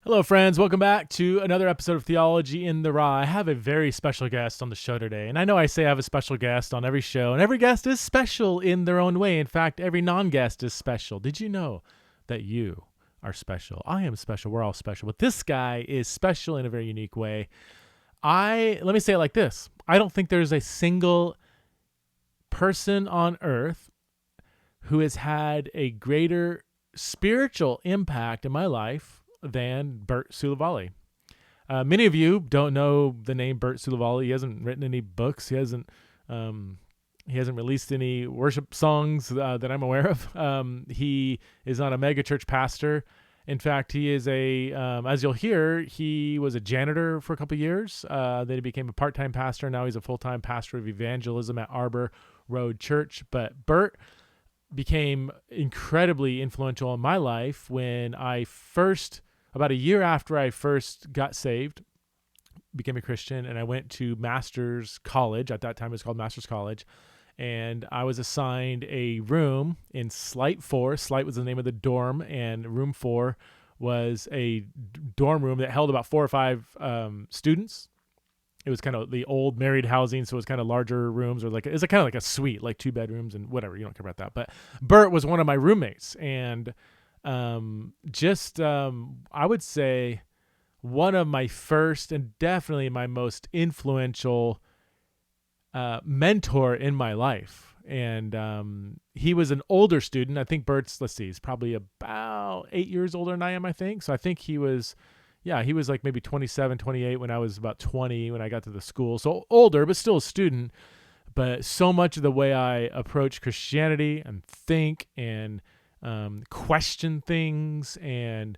Hello, friends. Welcome back to another episode of Theology in the Raw. I have a very special guest on the show today. And I know I say I have a special guest on every show, and every guest is special in their own way. In fact, every non-guest is special. Did you know that you are special? I am special. We're all special. But this guy is special in a very unique way. Let me say it like this. I don't think there's a single person on earth who has had a greater spiritual impact in my life than Bert Suluavale. Many of you don't know the name Bert Suluavale. He hasn't written any books. He hasn't released any worship songs that I'm aware of. He is not a mega church pastor. In fact, he is as you'll hear, he was a janitor for a couple of years. Then he became a part-time pastor. Now he's a full-time pastor of evangelism at Arbor Road Church. But Bert became incredibly influential in my life when about a year after I first got saved, became a Christian, and I went to Master's College. At that time, it was called Master's College. And I was assigned a room in Slite 4. Slite was the name of the dorm, and room 4 was a dorm room that held about 4 or 5 students. It was kind of the old married housing, so it was kind of larger rooms, or it's kind of like a suite, like 2 bedrooms and whatever. You don't care about that. But Bert was one of my roommates, and I would say one of my first and definitely my most influential mentor in my life. And he was an older student. I think Bert's, he's probably about 8 years older than I am, I think. So I think he was like maybe 27, 28 when I was about 20 when I got to the school. So older, but still a student. But so much of the way I approach Christianity and think and question things and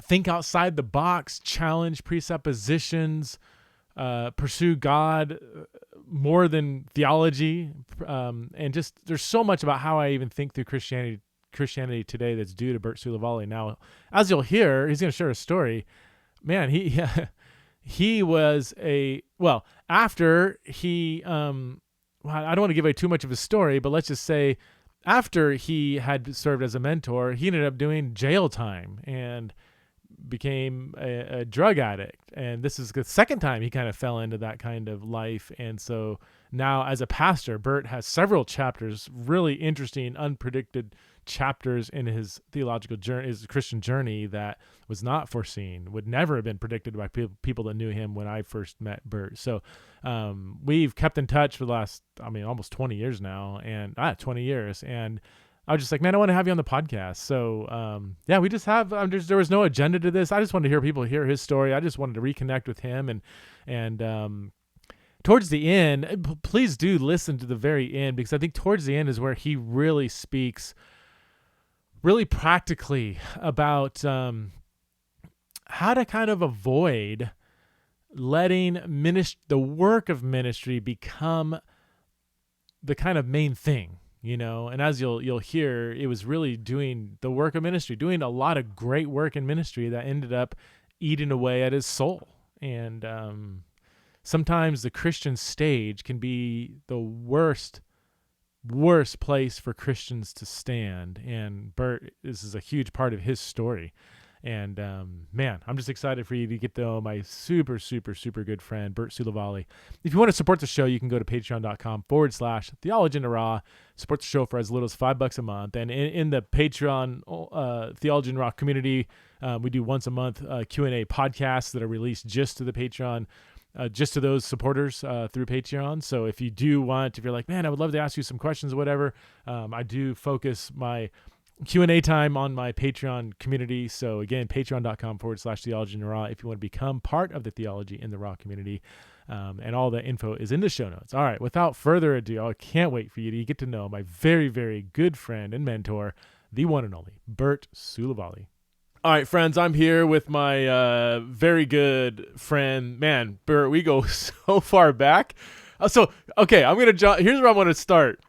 think outside the box, challenge presuppositions, pursue God more than theology, and just there's so much about how I even think through Christianity today that's due to Bert Suluavale. Now, as you'll hear, he's going to share a story. Man, he was after he I don't want to give away too much of his story, but let's just say after he had served as a mentor, he ended up doing jail time and became a drug addict. And this is the second time he kind of fell into that kind of life. And so now as a pastor, Bert has several chapters, really interesting, unpredicted chapters in his theological journey, his Christian journey that was not foreseen, would never have been predicted by people that knew him when I first met Bert. So we've kept in touch for the last, almost 20 years now, and 20 years. And I was just like, man, I want to have you on the podcast. So we just have, there was no agenda to this. I just wanted to hear people hear his story. I just wanted to reconnect with him. And towards the end, please do listen to the very end, because I think towards the end is where he really speaks really practically about how to kind of avoid letting the work of ministry become the kind of main thing, And as you'll hear, it was really doing the work of ministry, doing a lot of great work in ministry that ended up eating away at his soul. And sometimes the Christian stage can be the worst place for Christians to stand. And Bert, this is a huge part of his story. And man, I'm just excited for you to get to know my super, super, super good friend, Bert Suluavale. If you want to support the show, you can go to patreon.com/Theology in the Raw. Support the show for as little as $5 a month. And in the Patreon Theology in the Raw community, we do once a month Q&A podcasts that are released just to the Patreon, just to those supporters through Patreon. So if you're like, man, I would love to ask you some questions or whatever, I do focus my Q&A time on my Patreon community. So again, patreon.com/Theology in the Raw if you want to become part of the Theology in the Raw community. And all the info is in the show notes. All right, without further ado, I can't wait for you to get to know my very, very good friend and mentor, the one and only Bert Suluavale. All right, friends, I'm here with my very good friend. Man, Bert, we go so far back. Okay, I'm going to jump. Here's where I want to start.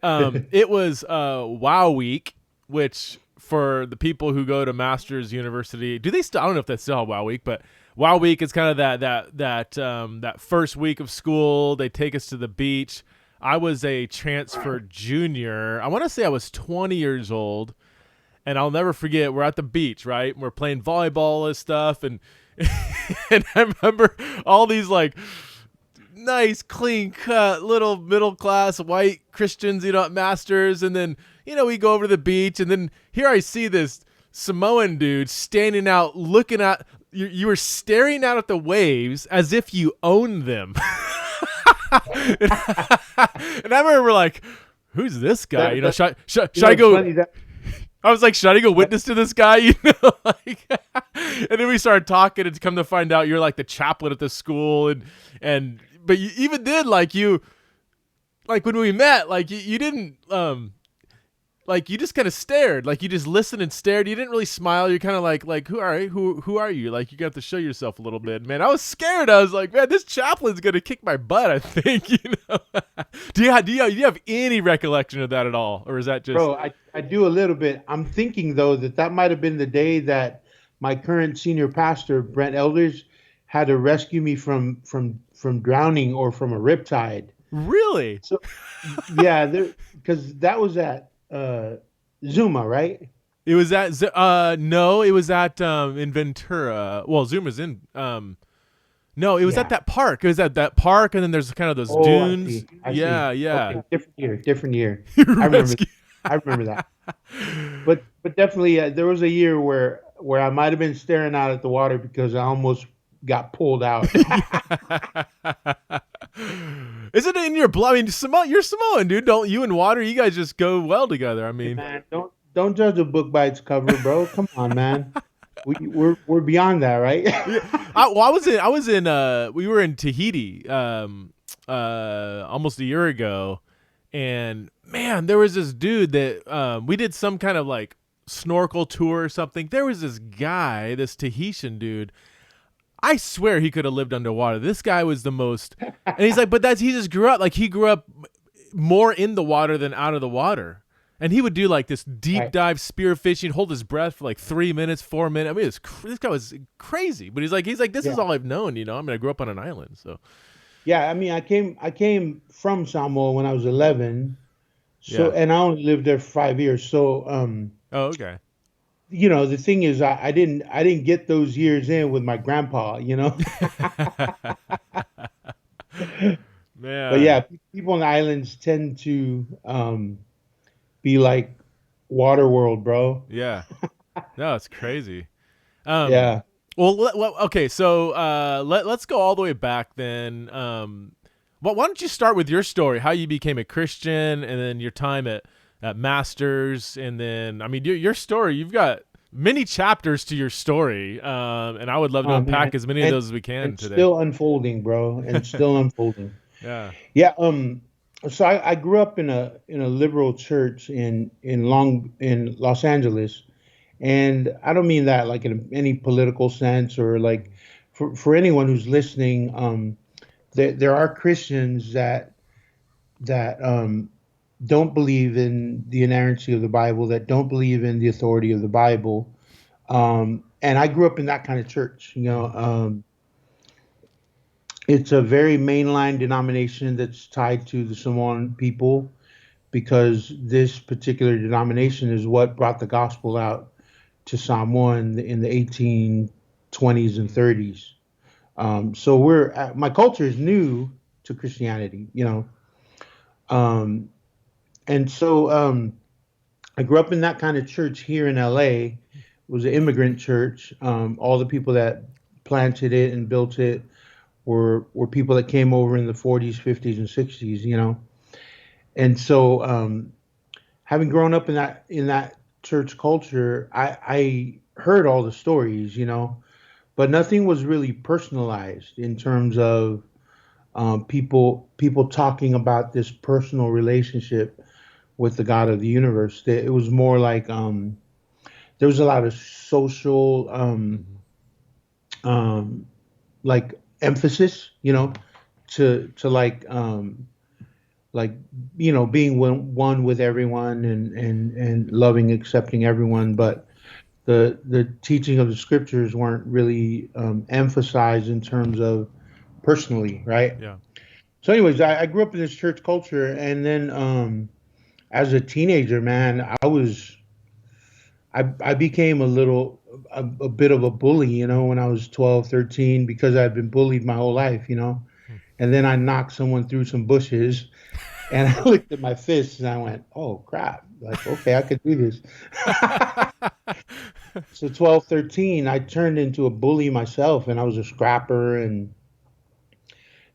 It was Wow Week, which for the people who go to Masters University, do they still? I don't know if they still have Wow Week, but Wow Week is kind of that first week of school. They take us to the beach. I was a transfer junior. I want to say I was 20 years old. And I'll never forget, we're at the beach, right? We're playing volleyball, all this stuff, and and I remember all these like nice, clean cut, little middle class white Christians, masters, and then we go over to the beach, and then here I see this Samoan dude standing out, looking at you were staring out at the waves as if you owned them. and I remember like, who's this guy? Should I go? I was like, should I go witness to this guy? And then we started talking, and come to find out you're like the chaplain at the school, but you, even then, like when we met, like you didn't like you just kind of stared, like you just listened and stared. You didn't really smile. You're kind of like who are you? Like you got to show yourself a little bit, man. I was scared. I was like, man, this chaplain's gonna kick my butt, I think. Do you have any recollection of that at all, or is that just? Bro, I do a little bit. I'm thinking though that might have been the day that my current senior pastor, Brent Elders, had to rescue me from drowning or from a riptide. Really? So yeah, because that was at Zuma, right? It was at no, it was at in Ventura. Well, Zuma's in no, it was at that park. It was at that park, and then there's kind of those dunes. I see. Yeah. Okay, different year. I remember that. But definitely, there was a year where I might have been staring out at the water because I almost got pulled out. Is it in your blood? I mean, you're Samoan, dude. Don't you and water? You guys just go well together. I mean, man, don't judge a book by its cover, bro. Come on, man. We're beyond that, right? We were in Tahiti almost a year ago, and man, there was this dude that we did some kind of like snorkel tour or something. There was this guy, this Tahitian dude. I swear he could have lived underwater. This guy was the most, and he's like, but he just grew up more in the water than out of the water. And he would do like this deep dive spear fishing, hold his breath for like 3 minutes, 4 minutes. I mean, this guy was crazy, but he's like, this is all I've known, I mean, I grew up on an island, so. Yeah. I mean, I came from Samoa when I was 11. So, and I only lived there for 5 years. So, oh, okay. The thing is, I didn't get those years in with my grandpa, Man. But yeah, people in the islands tend to be like Waterworld, bro. Yeah. No, it's crazy. Yeah. Well, okay, so let's go all the way back then. Why don't you start with your story, how you became a Christian, and then your time at Masters, and then I mean your story. You've got many chapters to your story, and I would love to unpack as many of those as we can today. Still unfolding, bro, and still unfolding. Yeah. Yeah. So I grew up in a liberal church in Los Angeles, and I don't mean that like in any political sense or like for anyone who's listening. There are Christians that don't believe in the inerrancy of the Bible, that don't believe in the authority of the Bible. And I grew up in that kind of church. It's a very mainline denomination that's tied to the Samoan people because this particular denomination is what brought the gospel out to Samoa in the 1820s and 30s. So my culture is new to Christianity, and so I grew up in that kind of church here in LA. It was an immigrant church. All the people that planted it and built it were people that came over in the 40s, 50s, and 60s, And so having grown up in that church culture, I heard all the stories, but nothing was really personalized in terms of people talking about this personal relationship with the God of the universe. It was more like there was a lot of social like emphasis, to being one with everyone and loving, accepting everyone, but the teaching of the scriptures weren't really emphasized in terms of personally, right? Yeah. So anyways, I grew up in this church culture, and then as a teenager, man, I was I became a bit of a bully, when I was 12, 13, because I'd been bullied my whole life, Hmm. and then I knocked someone through some bushes, and I looked at my fists and I went, oh crap, like, okay, I could do this. So 12, 13, I turned into a bully myself, and I was a scrapper. And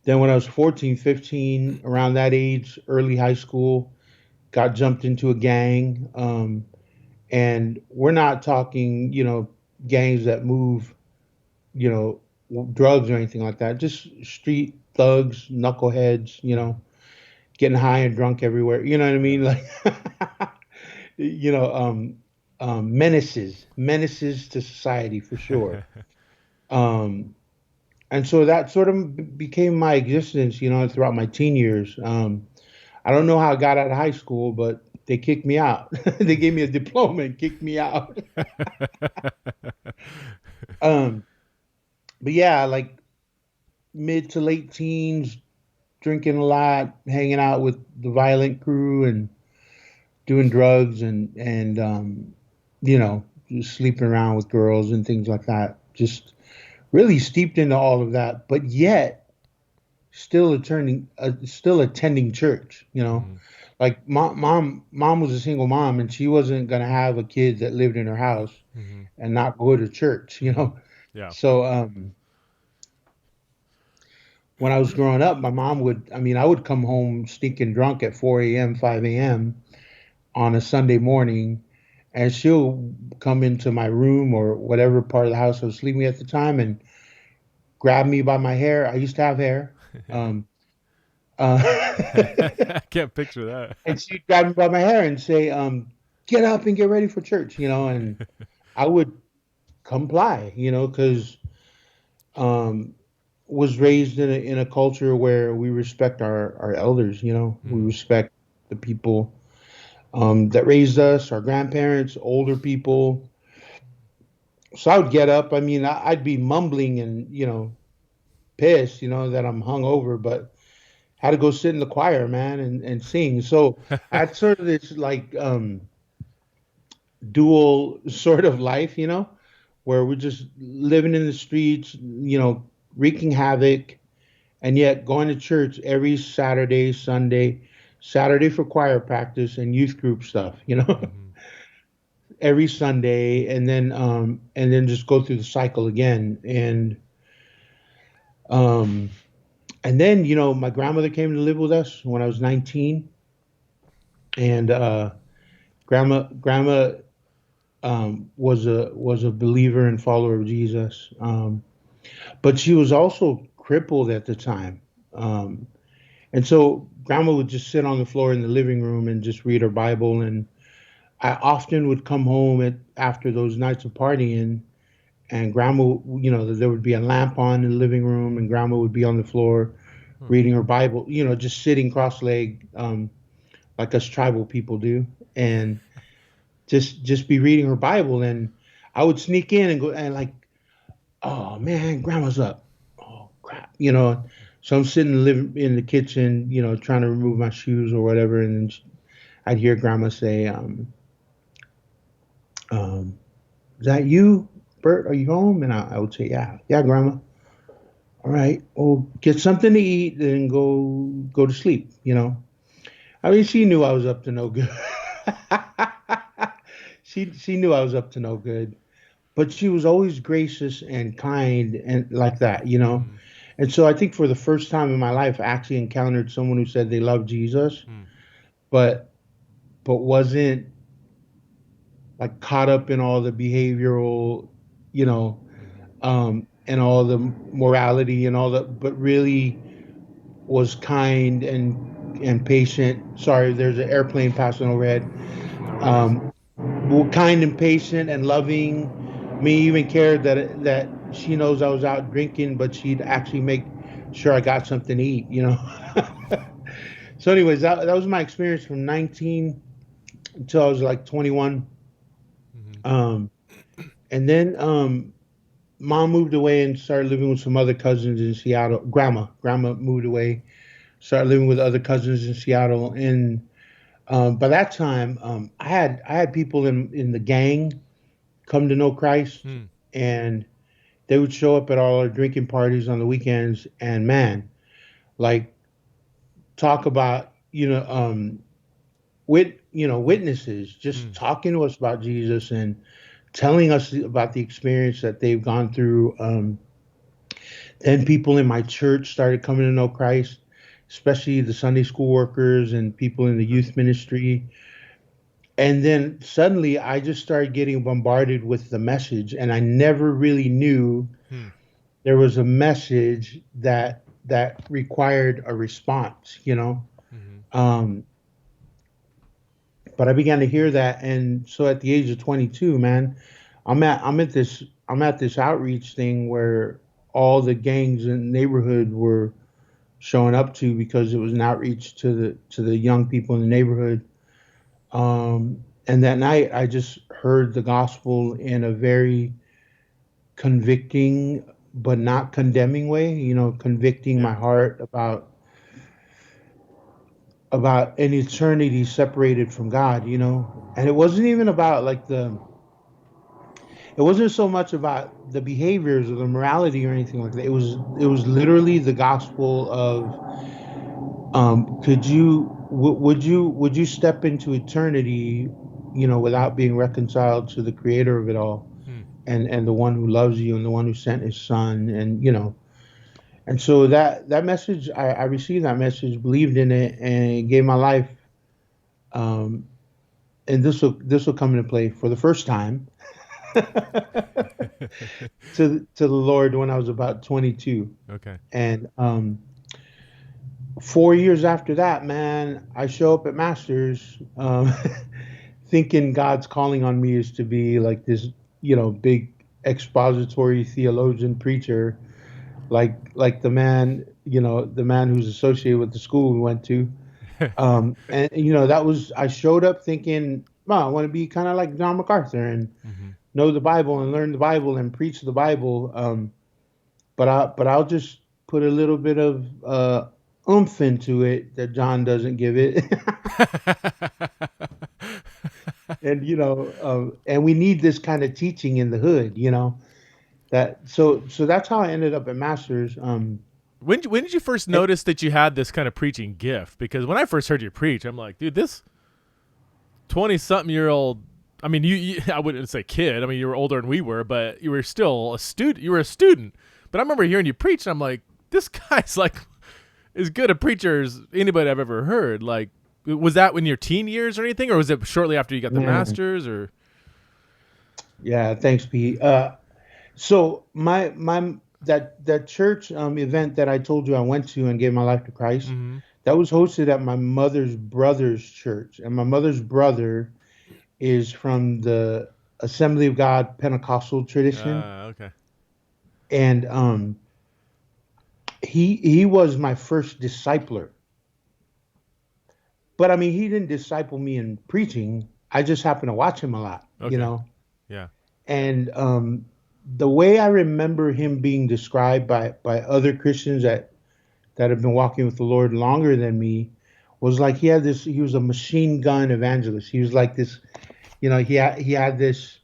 then when I was 14, 15, around that age, early high school, got jumped into a gang. And we're not talking, gangs that move, you know, drugs or anything like that. Just street thugs, knuckleheads, Hmm. getting high and drunk everywhere. You know what I Yeah. mean? Like, you know, menaces to society for sure. Um, and so that sort of became my existence, throughout my teen years. I don't know how I got out of high school, but they kicked me out. They gave me a diploma and kicked me out. Um, but yeah, like mid to late teens, drinking a lot, hanging out with the violent crew, and doing drugs, and just sleeping around with girls and things like that. Just really steeped into all of that, but yet still attending church. Hmm. Like mom was a single mom, and she wasn't gonna have a kid that lived in her house Hmm. and not go to church. Hmm. Yeah. So when I was growing up, my mom would, I mean, I would come home stinking drunk at 4 a.m., 5 a.m. on a Sunday morning, and she'll come into my room or whatever part of the house I was sleeping at the time and grab me by my hair. I used to have hair. Um, uh, I can't picture that. and she'd grab me by my hair and say, get up and get ready for church, and I would comply, because um, was raised in a culture where we respect our elders, we Hmm. respect the people that raised us, our grandparents, older people. So I would get up. I mean, I'd be mumbling and, pissed, that I'm hungover, but had to go sit in the choir, man, and sing. So I had sort of this like dual sort of life, where we're just living in the streets, wreaking havoc, and yet going to church every Saturday, Sunday, Saturday for choir practice and youth group stuff, Hmm. every Sunday, and then just go through the cycle again. Um and then, my grandmother came to live with us when I was 19, and grandma was a believer and follower of Jesus. But she was also crippled at the time. And so grandma would just sit on the floor in the living room and just read her Bible. And I often would come home after those nights of partying, and grandma, there would be a lamp on in the living room, and grandma would be on the floor Hmm. reading her Bible, just sitting cross-legged, like us tribal people do, and just be reading her Bible. And I would sneak in and go and like, oh man, grandma's up. Oh crap, So I'm sitting in the kitchen, trying to remove my shoes or whatever, and then I'd hear grandma say, um, "Is that you, Bert? Are you home?" And I would say, "Yeah, yeah, grandma." All right, well, get something to eat and go to sleep. I mean, she knew I was up to no good. She knew I was up to no good, but she was always gracious and kind and like that, Hmm. And so I think for the first time in my life, I actually encountered someone who said they loved Jesus, Hmm. but wasn't like caught up in all the behavioral, you know, Hmm. and all the morality and all that, but really was kind and patient. Sorry, there's an airplane passing overhead. No worries. Um, well, kind and patient and loving. Me even cared that she knows I was out drinking, but she'd actually make sure I got something to eat. So, anyways, that was my experience from 19 until I was like 21. Hmm. Um, and then mom moved away and started living with some other cousins in Seattle. Grandma moved away, started living with other cousins in Seattle. And by that time, I had people in the gang. come to know Christ, Hmm. and they would show up at all our drinking parties on the weekends. And man, like talk about witnesses just Hmm. talking to us about Jesus and telling us about the experience that they've gone through. Then people in my church started coming to know Christ, especially the Sunday school workers and people in the youth ministry. And then suddenly I just started getting bombarded with the message, and I never really knew Hmm. there was a message that required a response, Hmm. um, but I began to hear that. And so at the age of 22, man, I'm at this outreach thing where all the gangs in the neighborhood were showing up to, because it was an outreach to the young people in the neighborhood. And that night I just heard the gospel in a very convicting but not condemning way, convicting Yeah. my heart about an eternity separated from God, and it wasn't even about like it wasn't so much about the behaviors or the morality or anything like that. It was literally the gospel of, would you step into eternity, without being reconciled to the creator of it all, Hmm. and the one who loves you and the one who sent his son, and so that message, I received that message, believed in it, and gave my life. um, and this will come into play for the first time to the Lord when I was about 22. Okay. And 4 years after that, man, I show up at Masters, thinking God's calling on me is to be like this, big expository theologian preacher, like the man who's associated with the school we went to. And that was, I showed up thinking, well, I want to be kind of like John MacArthur and Hmm. know the Bible and learn the Bible and preach the Bible. But I'll just put a little bit of oomph into it that John doesn't give it. And and we need this kind of teaching in the hood, that so that's how I ended up at Masters. When did you first And, notice that you had this kind of preaching gift? Because when I first heard you preach, I'm like, dude, this 20-something-year-old. I mean, you I wouldn't say kid. I mean, you were older than we were, but you were still a student. You were a student. But I remember hearing you preach, and I'm like, this guy's like as good a preacher as anybody I've ever heard. Like, was that in your teen years or anything, or was it shortly after you got the man, master's? Or yeah, thanks, Pete. So my that church event that I told you I went to and gave my life to Christ, mm-hmm. that was hosted at my mother's brother's church, and my mother's brother is from the Assembly of God Pentecostal tradition, Okay. and he was my first discipler. But I mean, he didn't disciple me in preaching. I just happened to watch him a lot, Okay. Yeah. and the way I remember him being described by other Christians that have been walking with the Lord longer than me was like he was a machine gun evangelist. He was like this, he had this,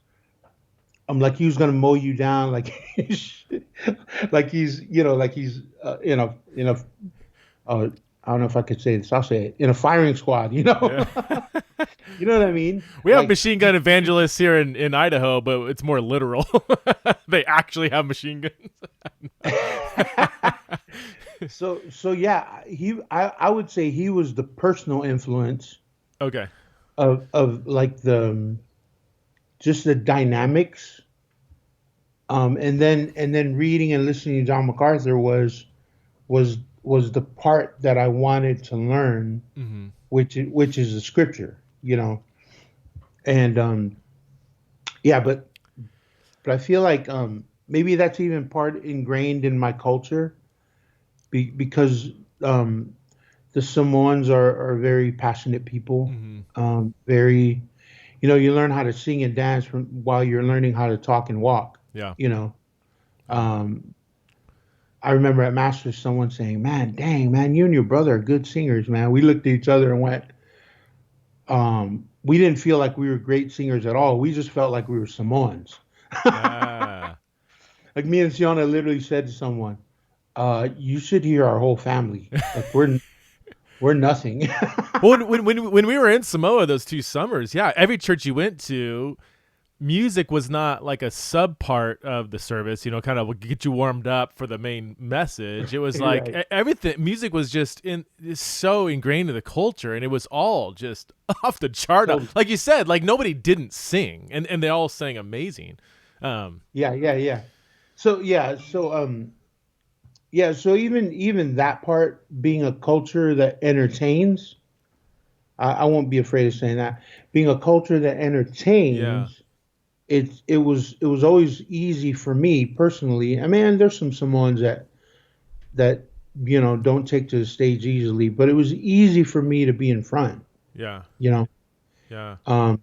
like he was gonna mow you down, like like he's uh, I don't know if I could say this. I'll say it, in a firing squad. Yeah. You know what I mean? We have Like, machine gun evangelists here in Idaho, but it's more literal. They actually have machine guns. so yeah, I would say he was the personal influence Okay. of like the just the dynamics. And then reading and listening to John MacArthur was was the part that I wanted to learn, Mm-hmm. which is the scripture, and yeah, but I feel like maybe that's even part ingrained in my culture, because um, the Samoans are very passionate people, Mm-hmm. very, you learn how to sing and dance while you're learning how to talk and walk, Yeah. you know. Yeah. Um, I remember at Masters someone saying, "Man, dang, man, you and your brother are good singers, man." We looked at each other and went, we didn't feel like we were great singers at all. We just felt like we were Samoans. Ah. Like me and Sienna literally said to someone, you should hear our whole family. Like we're nothing. Well, when we were in Samoa those 2 summers, yeah, every church you went to, music was not like a sub part of the service, kind of get you warmed up for the main message. It was like Right. everything. Music was just is so ingrained in the culture, and it was all just off the chart. Totally. Like you said, like nobody didn't sing, and they all sang amazing. Yeah, yeah, yeah. So even that part being a culture that entertains, I won't be afraid of saying that. Being a culture that Yeah, entertains, it was always easy for me personally. I mean, there's some Samoans that don't take to the stage easily, but it was easy for me to be in front. yeah, You know, yeah, um,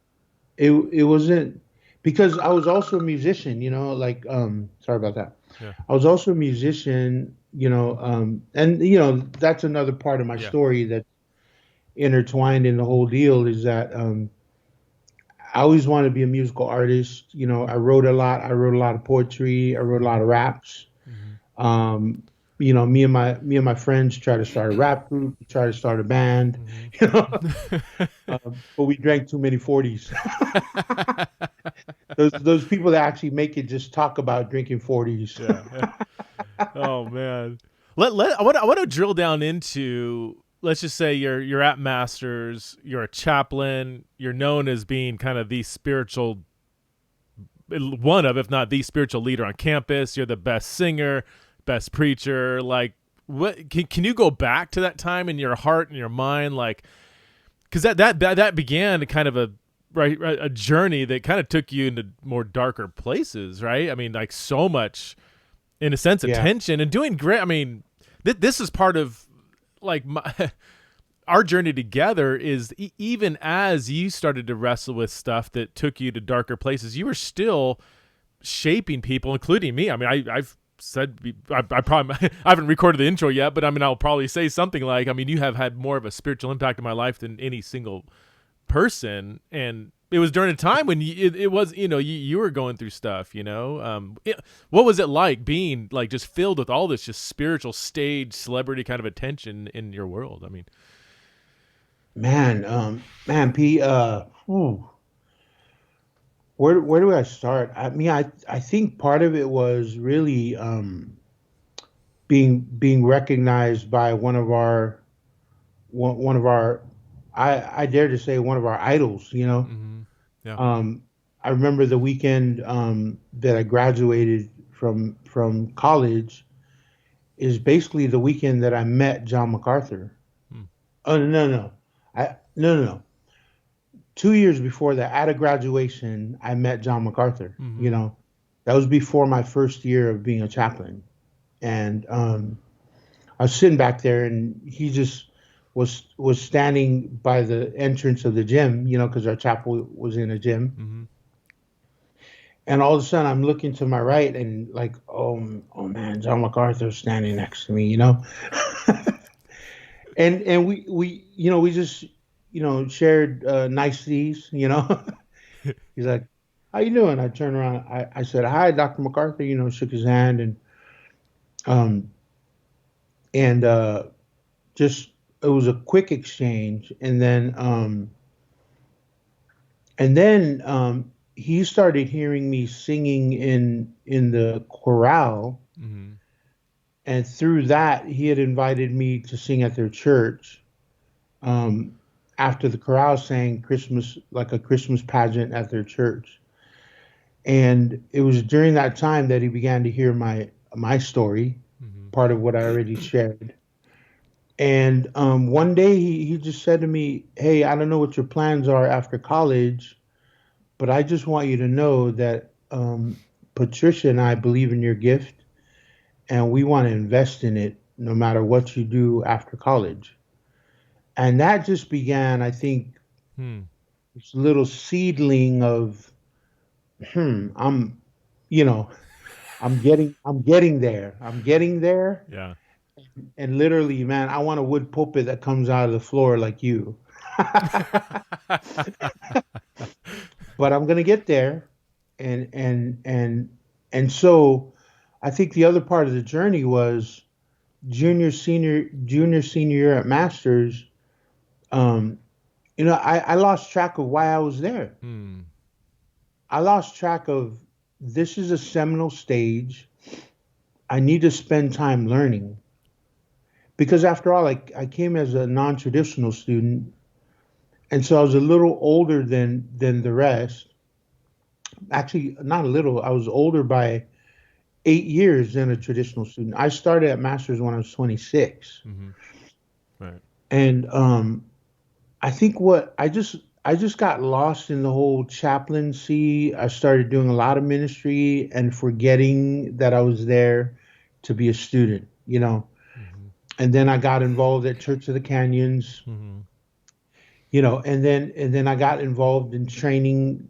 it wasn't because I was also a musician. Like sorry about that. yeah, I was also a musician. And that's another part of my yeah. story that intertwined in the whole deal is that I always wanted to be a musical artist. I wrote a lot. I wrote a lot of poetry. I wrote a lot of raps. Hmm. Um, me and my friends tried to start a rap group, tried to start a band, you know, Hmm. but we drank too many 40s. Those people that actually make it just talk about drinking 40s. Yeah. Oh man. I want to drill down into, let's just say you're at Masters, you're a chaplain, you're known as being kind of the spiritual one of, if not the spiritual leader on campus. You're the best singer, best preacher. Like, what can you go back to that time in your heart and your mind, like, because that began kind of a journey that kind of took you into more darker places, right? I mean, like so much, in a sense, Yeah, attention and doing great. I mean, this is part of like our journey together is even as you started to wrestle with stuff that took you to darker places, you were still shaping people, including me. I mean, I've said I probably I haven't recorded the intro yet, but I mean, I'll probably say something like, I mean, you have had more of a spiritual impact in my life than any single person, and it was during a time when it was you were going through stuff. What was it like being like just filled with all this just spiritual stage celebrity kind of attention in your world? I mean, man, P. Where do I start? I mean, I think part of it was really being recognized by one of our I dare to say one of our idols. mm-hmm. Yeah. Um, I remember the weekend that I graduated from college is basically the weekend that I met John MacArthur. Mm. Oh no, no. 2 years before that, at a graduation, I met John MacArthur. Mm-hmm. That was before my first year of being a chaplain, and I was sitting back there, and he just was standing by the entrance of the gym, because our chapel was in a gym. Mm-hmm. And all of a sudden, I'm looking to my right, and like, oh man, John MacArthur's standing next to me. And we just shared niceties. He's like, "How you doing?" I turned around. I said, "Hi, Dr. MacArthur." Shook his hand, um and just it was a quick exchange, and then he started hearing me singing in the chorale, Mm-hmm. and through that he had invited me to sing at their church. Um, After the chorale sang Christmas, like a Christmas pageant at their church, and it was during that time that he began to hear my story, Mm-hmm. part of what I already shared. And one day he just said to me, "Hey, I don't know what your plans are after college, but I just want you to know that Patricia and I believe in your gift, and we want to invest in it no matter what you do after college." And that just began, I think, Hmm. this little seedling of, I'm, you know, I'm getting there. I'm getting there. Yeah. And literally, man, I want a wood pulpit that comes out of the floor like you. But I'm gonna get there. and and so I think the other part of the journey was junior senior year at Masters. Um, I lost track of why I was there. Hmm. I lost track of this is a seminal stage. I need to spend time learning because after all, I came as a non-traditional student, and so I was a little older than the rest. Actually, not a little. I was older by 8 years than a traditional student. I started at Masters when I was 26, Mm-hmm. Right. and I think what I just got lost in the whole chaplaincy. I started doing a lot of ministry and forgetting that I was there to be a student, Mm-hmm. And then I got involved at Church of the Canyons, Mm-hmm. and then I got involved in training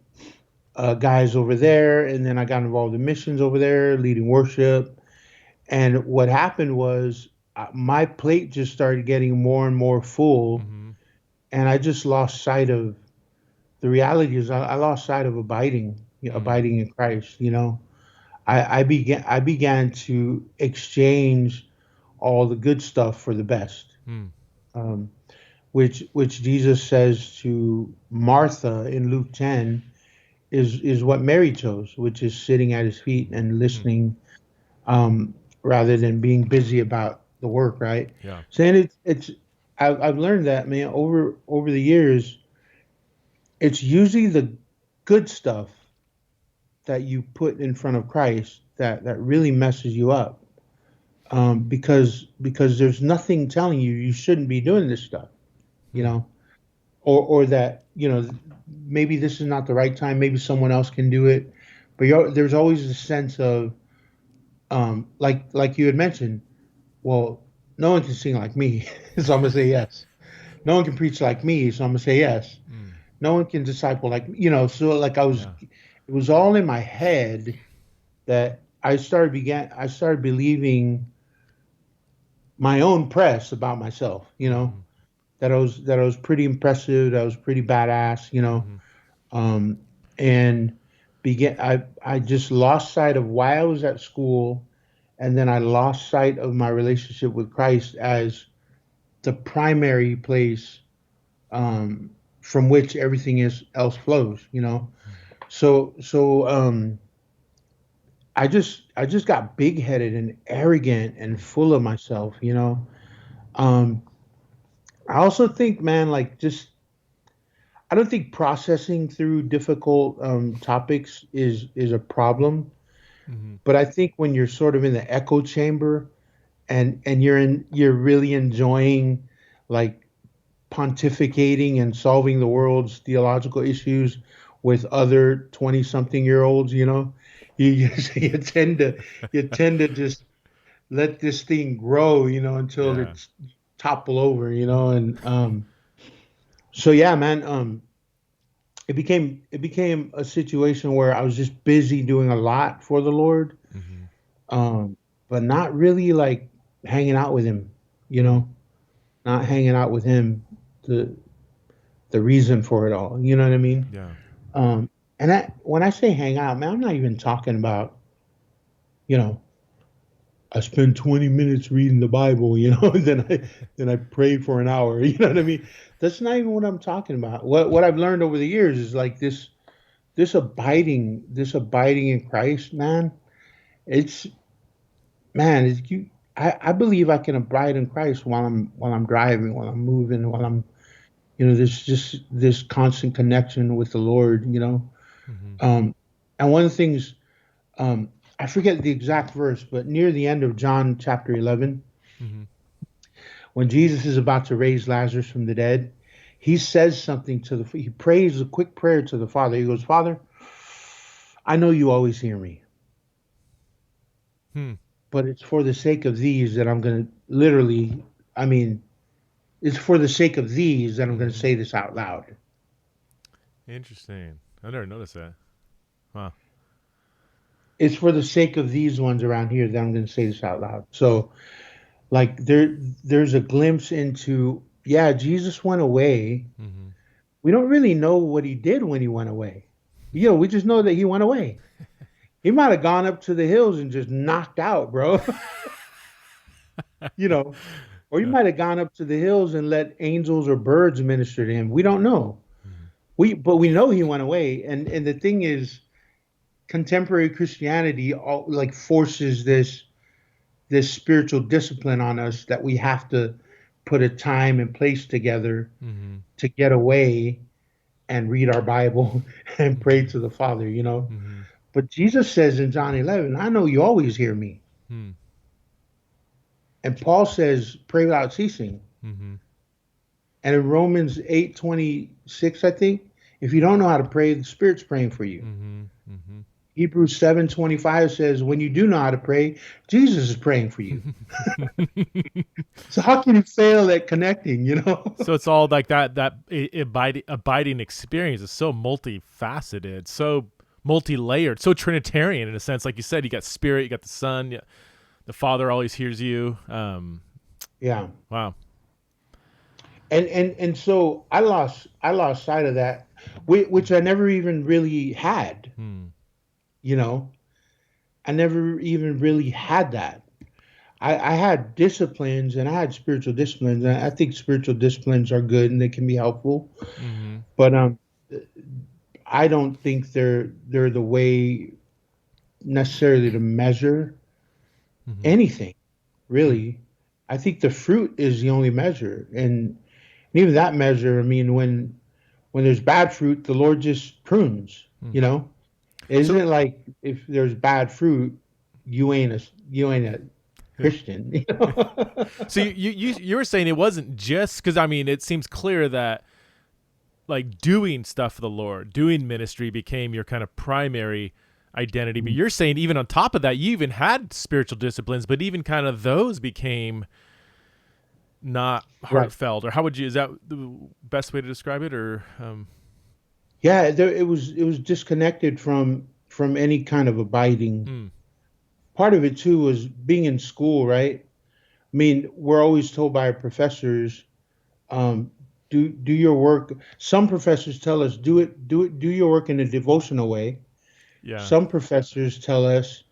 guys over there, and then I got involved in missions over there, leading worship. And what happened was my plate just started getting more and more full, Mm-hmm. and I just lost sight of the reality is I lost sight of Mm. abiding in Christ. I began to exchange all the good stuff for the best, Mm. um, which Jesus says to Martha in Luke 10 is what Mary chose, which is sitting at his feet and Mm. listening, um, rather than being busy about the work, right? Yeah. So and I've learned that, man, over the years. It's usually the good stuff that you put in front of Christ that really messes you up, because there's nothing telling you you shouldn't be doing this stuff, you Mm. know, or that maybe this is not the right time, maybe someone else can do it, but there's always a sense of, like you had mentioned, well, no one can sing like me, so I'm gonna say yes. No one can preach like me, so I'm gonna say yes. Mm. No one can disciple like so like Yeah. it was all in my head that I started believing my own press about myself, Mm-hmm. that I was pretty impressive, that I was pretty badass, Mm-hmm. um, and began I just lost sight of why I was at school, and then I lost sight of my relationship with Christ as the primary place, um, from which everything else flows. So I just got big headed and arrogant and full of myself. Um, I also think, man, like just I don't think processing through difficult topics is a problem, Mm-hmm. but I think when you're sort of in the echo chamber and you're really enjoying like pontificating and solving the world's theological issues with other 20 something year olds, you you tend to just let this thing grow, until Yeah. it's topple over, and so yeah, man, it became a situation where I was just busy doing a lot for the Lord, Mm-hmm. um, but not really like hanging out with him, you Mm. know, not hanging out with him, the the reason for it all. You know what I mean? Yeah. Um, and when I say hang out, man, I'm not even talking about, you know, I spend 20 minutes reading the Bible, and then I pray for an hour. You know what I mean? That's not even what I'm talking about. What I've learned over the years is like this abiding in Christ, man. It's it's you. I believe I can abide in Christ while I'm driving, while I'm moving, while I'm there's just this constant connection with the Lord. Mm-hmm. Um, and one of the things, um, I forget the exact verse, but near the end of John chapter 11, Mm-hmm. when Jesus is about to raise Lazarus from the dead, he says something he prays a quick prayer to the Father. He goes, Father, I know you always hear me, Hmm. but it's for the sake of these that I'm going to literally, I mean, it's for the sake of these that I'm going to Mm-hmm. say this out loud. Interesting. I never noticed that. Wow. It's for the sake of these ones around here that I'm going to say this out loud. So, like, there's a glimpse into, yeah, Jesus went away. Mm-hmm. We don't really know what he did when he went away. We just know that he went away. He might have gone up to the hills and just knocked out, bro. you know, or he Yeah. might have gone up to the hills and let angels or birds minister to him. We don't know. Mhm. But we know he went away. And the thing is, contemporary Christianity like forces this spiritual discipline on us that we have to put a time and place together Mhm. to get away and read our Bible and pray Mhm. to the Father. Mhm. But Jesus says in John 11, I know you always hear me. Mhm. And Paul says, pray without ceasing. Mhm. And in Romans 8:26, I think, if you don't know how to pray, the Spirit's praying for you. Mhm. Mhm. Hebrews 7:25 says, when you do know how to pray, Jesus is praying for you. So how can you fail at connecting? So it's all like that abiding experience is so multifaceted, so multi-layered, so Trinitarian in a sense. Like you said, you got Spirit, you got the Son, the Father always hears you. Yeah. Wow. And so I lost sight of that, which I never even really had, Hmm. you know. I never even really had that. I had disciplines and I had spiritual disciplines. And I think spiritual disciplines are good and they can be helpful. Mhm. But I don't think they're the way necessarily to measure Mhm. anything, Hmm. really. I think the fruit is the only measure. And even that measure, I mean, when there's bad fruit, the Lord just prunes, Hmm. you know? It So isn't like if there's bad fruit, you ain't a Christian, you know? so you were saying it wasn't just because I mean it seems clear that like doing stuff for the Lord, doing ministry became your kind of primary identity. But you're saying even on top of that, you even had spiritual disciplines, but even kind of those became not Right. heartfelt. Or how would you? Is that the best way to describe it? Or Yeah, it was disconnected from any kind of abiding. hmm, Part of it too was being in school, right? I mean, we're always told by our professors, um, do your work. Some professors tell us do your work in a devotional way. yeah, Some professors tell us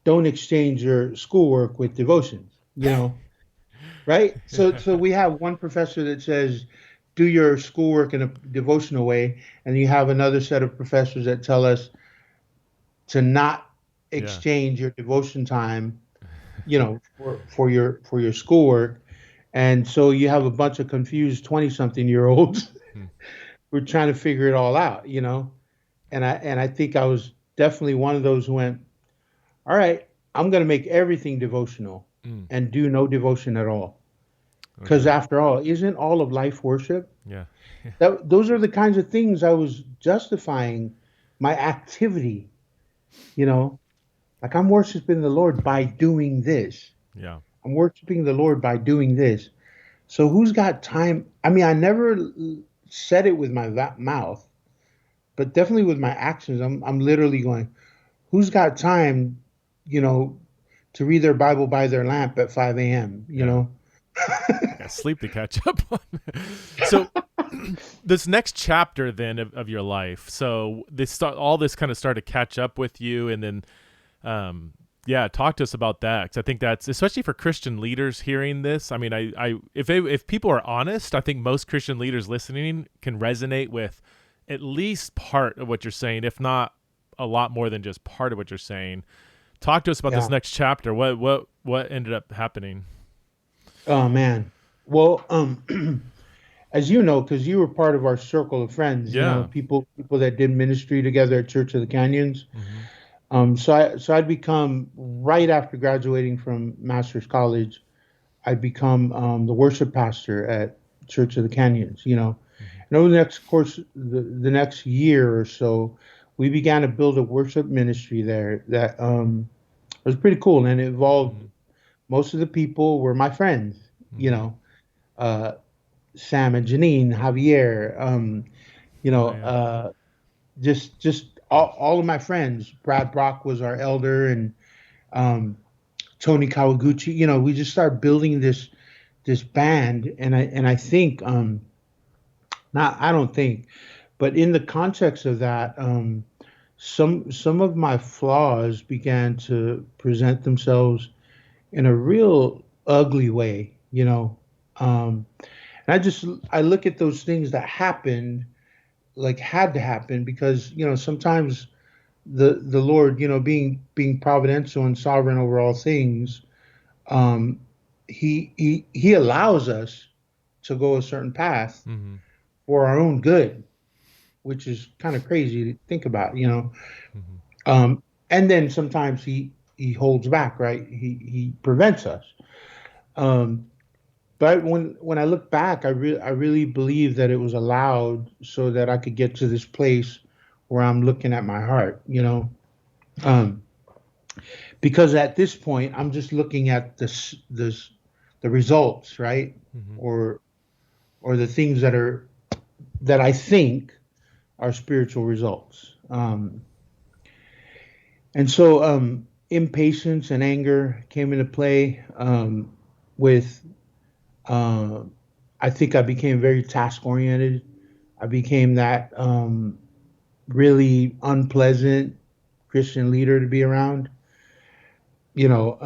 don't exchange your schoolwork with devotions, right? So we have one professor that says do your schoolwork in a devotional way, and you have another set of professors that tell us to not yeah, exchange your devotion time, for your schoolwork. And so you have a bunch of confused 20-something-year-olds. hmm, We're trying to figure it all out. And I think I was definitely one of those who went, all right, I'm going to make everything devotional hmm, and do no devotion at all. Because okay, after all, isn't all of life worship? yeah, Those are the kinds of things I was justifying my activity, you know, like I'm worshiping the Lord by doing this. yeah, I'm worshiping the Lord by doing this. So who's got time? I mean, I never said it with my mouth, but definitely with my actions. I'm literally going, who's got time, you know, to read their Bible by their lamp at 5 a.m., you yeah. know? I got sleep to catch up on. So this next chapter then of your life. So all this kind of started to catch up with you, and then yeah, talk to us about that because I think that's especially for Christian leaders hearing this. I mean, if people are honest, I think most Christian leaders listening can resonate with at least part of what you're saying, if not a lot more than just part of what you're saying. Talk to us about this Yeah. next chapter. What ended up happening? Oh, man. Well, as you know, because you were part of our circle of friends, Yeah. people that did ministry together at Church of the Canyons. Hmm. So I'd become right after graduating from Master's College, I'd become the worship pastor at Church of the Canyons. Hmm. And over the next course, the next year or so, we began to build a worship ministry there that was pretty cool, and it involved Hmm. most of the people were my friends. You Hmm. know, uh, Sam and Janine, Javier, you Oh know, yeah. just all of my friends. Brad Brock was our elder, and um, Tony Kawaguchi. We just started building this band, and I think not I don't think, but in the context of that. some of my flaws began to present themselves in a real ugly way, you know. Um, and I look at those things that happened, like had to happen, because sometimes the Lord, being providential and sovereign over all things, um, he allows us to go a certain path Mm-hmm. for our own good, which is kind of crazy to think about, Mm-hmm. Um, and then sometimes he holds back, right? He prevents us. Um, but when I look back, I really believe that it was allowed so that I could get to this place where I'm looking at my heart, um, because at this point I'm just looking at the results, right? Mm-hmm. Or the things that I think are spiritual results. And so impatience and anger came into play with, uh, I think I became very task oriented. I became that really unpleasant Christian leader to be around, you know.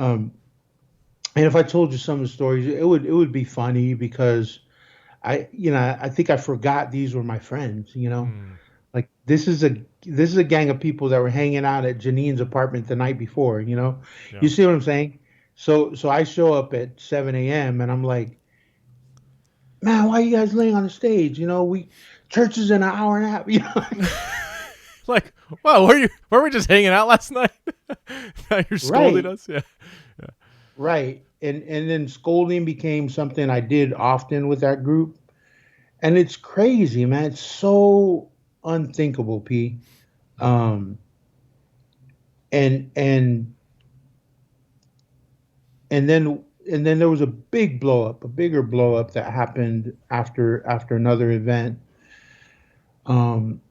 And if I told you some of the stories, it would be funny because I think I forgot these were my friends, Mm. Like this is a gang of people that were hanging out at Janine's apartment the night before. You Yeah. see what I'm saying? So I show up at 7 a.m. and I'm like, man, why are you guys laying on the stage? We church is in an hour and a half. Like, wow, were we just hanging out last night? Now you're scolding Right, us? Yeah. Yeah. right. And then scolding became something I did often with that group, and it's crazy, man. It's so unthinkable, P. Um, and and and then there was a big blow up, a bigger blow up that happened after another event, um,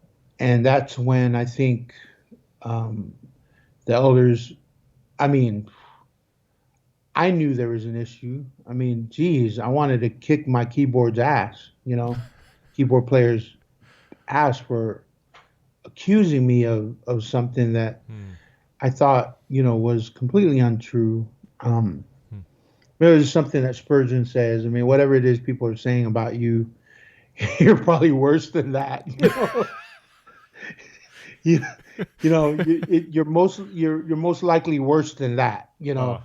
and that's when I think um, the elders. I mean, I knew there was an issue. I mean, geez, I wanted to kick my keyboard's ass. Keyboard players' ass for accusing me of something that Mm. I thought was completely untrue. Um, Mm. it was something that Spurgeon says. I mean, whatever it is people are saying about you, you're probably worse than that. you, you're most likely worse than that. Oh.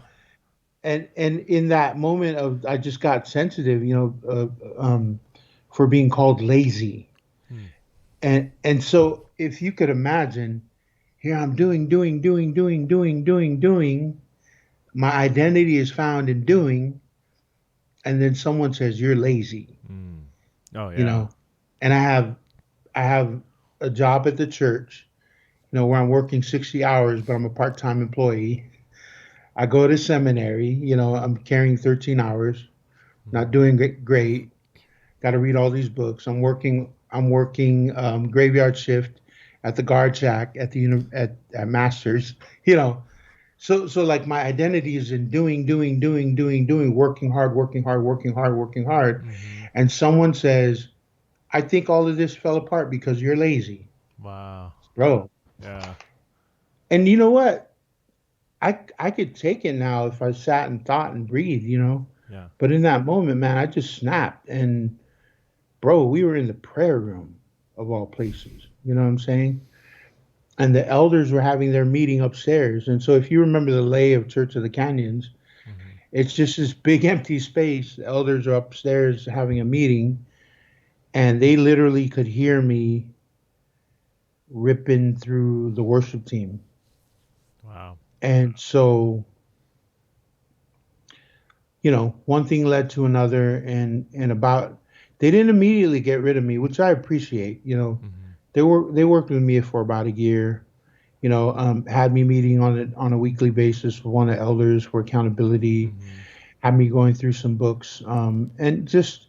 And in that moment of I just got sensitive, for being called lazy, Mm. and so if you could imagine, here I'm doing. My identity is found in doing, and then someone says you're lazy, Mm. Oh you yeah. know, and I have a job at the church, where I'm working 60 hours, but I'm a part-time employee. I go to seminary, I'm carrying 13 hours, not Mm-hmm. doing great. Got to read all these books. I'm working graveyard shift at the guard shack at at Masters. You know, so like my identity is in doing, working hard, working hard, working hard, working hard. Mm-hmm. And someone says, I think all of this fell apart because you're lazy, Wow. bro. Yeah. And you know what? I could take it now if I sat and thought and breathed. Yeah. But in that moment, man, I just snapped. And bro, we were in the prayer room of all places. You know what I'm saying? And the elders were having their meeting upstairs. And so if you remember the lay of Church of the Canyons, Mm-hmm. it's just this big empty space. The elders are upstairs having a meeting, and they literally could hear me ripping through the worship team. Wow. And so, one thing led to another, and about they didn't immediately get rid of me, which I appreciate. Mm-hmm. They worked with me for about a year. Had me meeting on a weekly basis with one of the elders for accountability. Mm-hmm. Had me going through some books, and just.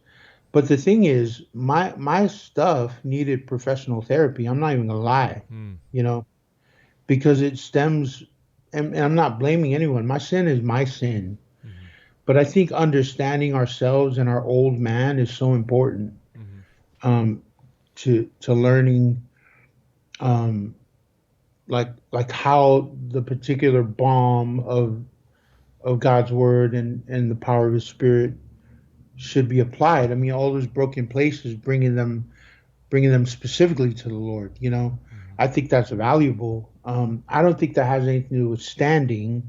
But the thing is, my stuff needed professional therapy. I'm not even gonna lie, Mm. you know, because it stems, and I'm not blaming anyone. My sin is my sin, Mm-hmm. but I think understanding ourselves and our old man is so important, Mm-hmm. um, to learning, um, like how the particular balm of God's word and the power of His Spirit should be applied. I mean, all those broken places, bringing them specifically to the Lord. Mm-hmm. I think that's valuable. I don't think that has anything to do with standing,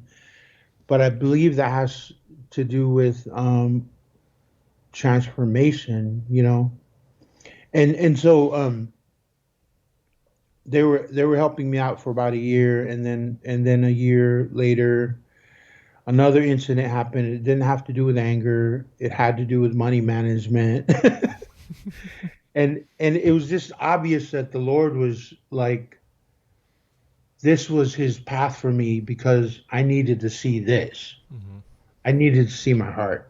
but I believe that has to do with transformation. And so they were helping me out for about a year, and then a year later another incident happened. It didn't have to do with anger. It had to do with money management. And it was just obvious that the Lord was like, this was His path for me because I needed to see this. Mm-hmm. I needed to see my heart.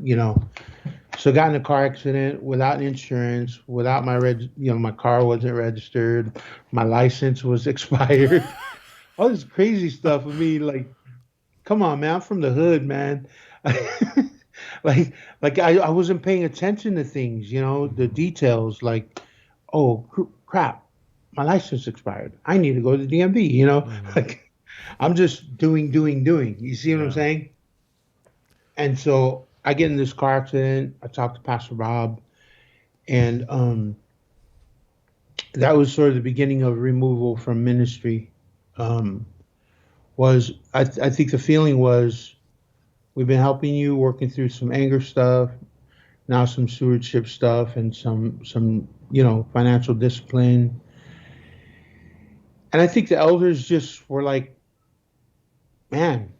So I got in a car accident without insurance, without my car wasn't registered, my license was expired. All this crazy stuff. I mean, like, come on, man, I'm from the hood, man. like like I wasn't paying attention to things, the Mm-hmm. details, like, oh crap, my license expired, I need to go to the DMV. Mm-hmm. Like, I'm just doing. You see what I'm Yeah. saying? And so I get in this car accident. I talked to Pastor Bob, and that was sort of the beginning of removal from ministry. Um, was I think the feeling was, we've been helping you working through some anger stuff, now some stewardship stuff, and some financial discipline. And I think the elders just were like, man,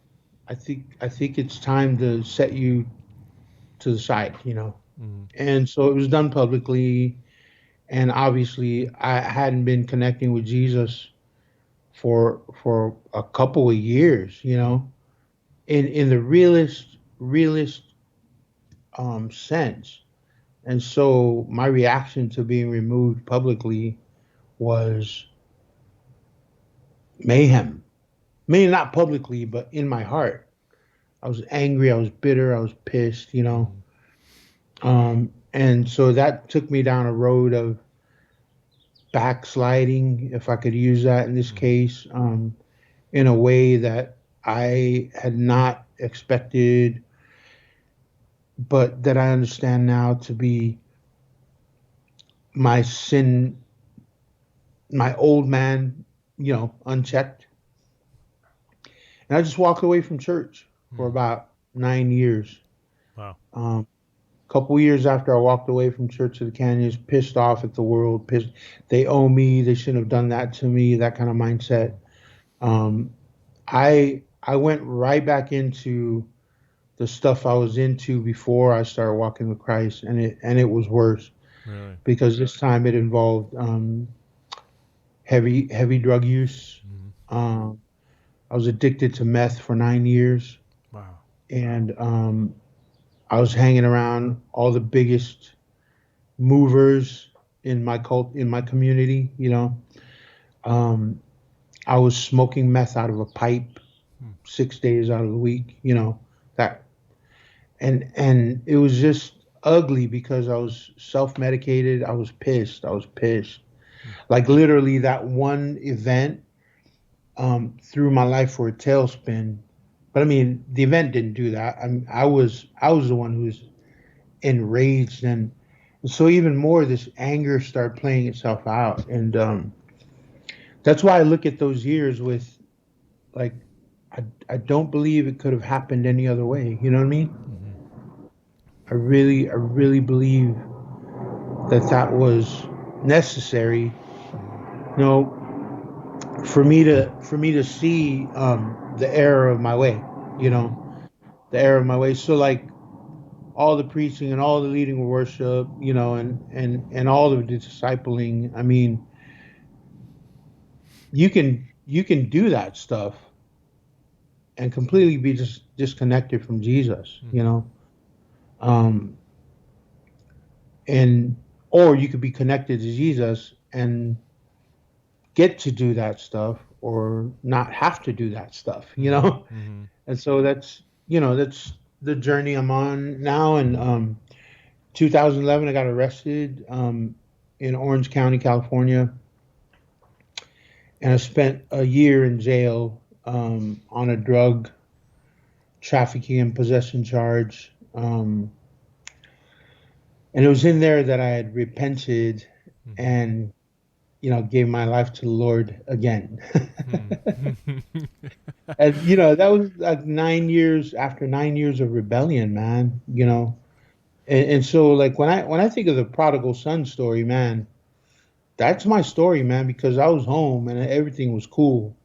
I think it's time to set you to the side. Mm-hmm. And so it was done publicly, and obviously I hadn't been connecting with Jesus for a couple of years, in the realest sense. And so my reaction to being removed publicly was mayhem. Maybe not publicly, but in my heart. I was angry, I was bitter, I was pissed. Mm-hmm. And so that took me down a road of backsliding, if I could use that in this Mm-hmm. case, in a way that I had not expected, but that I understand now to be my sin, my old man, unchecked. And I just walked away from church for Mm-hmm. about 9 years. Wow. Um, couple years after I walked away from Church of the Canyons, pissed off at the world, pissed. They owe me. They shouldn't have done that to me. That kind of mindset. Um, I went right back into the stuff I was into before I started walking with Christ, and it was worse Really. because this time it involved heavy drug use. Mm-hmm. Um, I was addicted to meth for 9 years, Wow. and I was hanging around all the biggest movers in my community. Um, I was smoking meth out of a pipe Mm-hmm. 6 days out of the week. That, and it was just ugly because I was self medicated. I was pissed. I was pissed. Like, literally, that one event threw my life for a tailspin. But I mean, the event didn't do that. I was the one who was enraged, and so even more, this anger started playing itself out. And that's why I look at those years with, like, I don't believe it could have happened any other way. You know what I mean? Mm-hmm. I really believe that was necessary. Mm-hmm. For me to see the error of my way. You Mm-hmm. know, the error of my way. So, like, all the preaching and all the leading of worship, and all of the discipling. I mean, you can do that stuff and completely be just disconnected from Jesus. Mm-hmm. Um, and or you could be connected to Jesus and get to do that stuff or not have to do that stuff. Mm-hmm. Mm-hmm. And so that's the journey I'm on now. And 2011, I got arrested in Orange County, California, and I spent a year in jail on a drug trafficking and possession charge. And it was in there that I had repented Mm-hmm. and gave my life to the Lord again. And that was like 9 years after 9 years of rebellion, man. And so like when I think of the prodigal son story, man, that's my story, man, because I was home and everything was cool,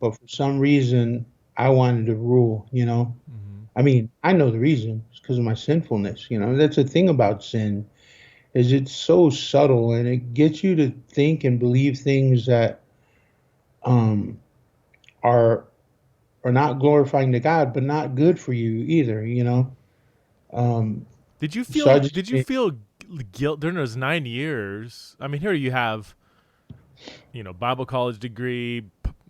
but for some reason I wanted to rule. Mm-hmm. I mean, I know the reason. It's because of my sinfulness. That's the thing about sin is it's so subtle and it gets you to think and believe things that um are are not glorifying to God, but not good for you either. Um, Did you so I feel? just Did you feel guilt during those 9 years? I mean, here you have, Bible college degree,